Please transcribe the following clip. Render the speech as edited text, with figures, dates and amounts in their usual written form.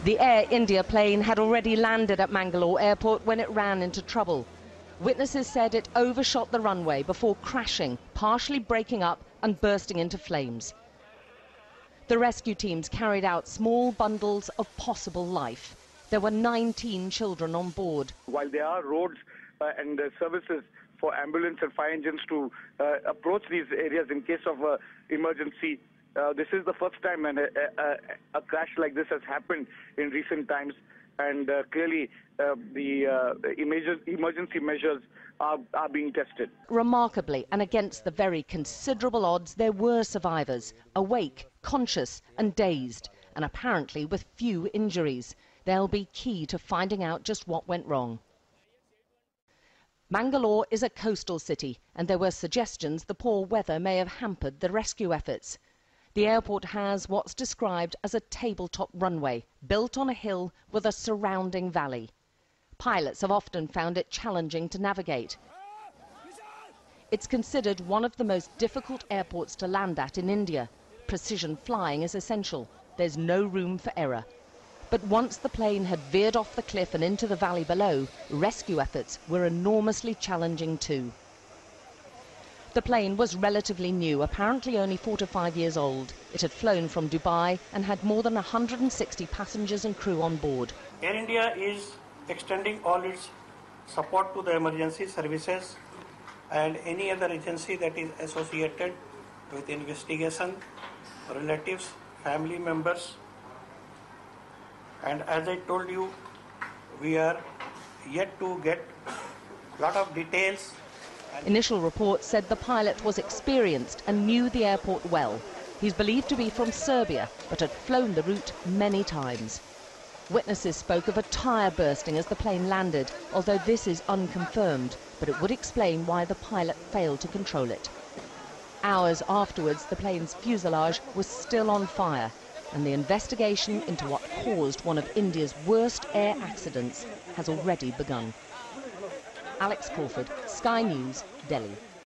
The Air India plane had already landed at Mangalore airport when it ran into trouble. Witnesses said it overshot the runway before crashing, partially breaking up and bursting into flames. The rescue teams carried out small bundles of possible life. There were 19 children on board. While there are roads and services for ambulance and fire engines to approach these areas in case of emergency, this is the first time a crash like this has happened in recent times, and clearly the emergency measures are being tested. Remarkably, and against the very considerable odds, there were survivors, awake, conscious and dazed, and apparently with few injuries. They'll be key to finding out just what went wrong. Mangalore is a coastal city, and there were suggestions the poor weather may have hampered the rescue efforts. The airport has what's described as a tabletop runway, built on a hill with a surrounding valley. Pilots have often found it challenging to navigate. It's considered one of the most difficult airports to land at in India. Precision flying is essential. There's no room for error. But once the plane had veered off the cliff and into the valley below, rescue efforts were enormously challenging too. The plane was relatively new, apparently only 4 to 5 years old. It had flown from Dubai and had more than 160 passengers and crew on board. Air India is extending all its support to the emergency services and any other agency that is associated with investigation, relatives, family members. And as I told you, we are yet to get a lot of details. Initial reports said the pilot was experienced and knew the airport well. He's believed to be from Serbia, but had flown the route many times. Witnesses spoke of a tyre bursting as the plane landed, although this is unconfirmed, but it would explain why the pilot failed to control it. Hours afterwards, the plane's fuselage was still on fire, and the investigation into what caused one of India's worst air accidents has already begun. Alex Crawford, Sky News, Delhi.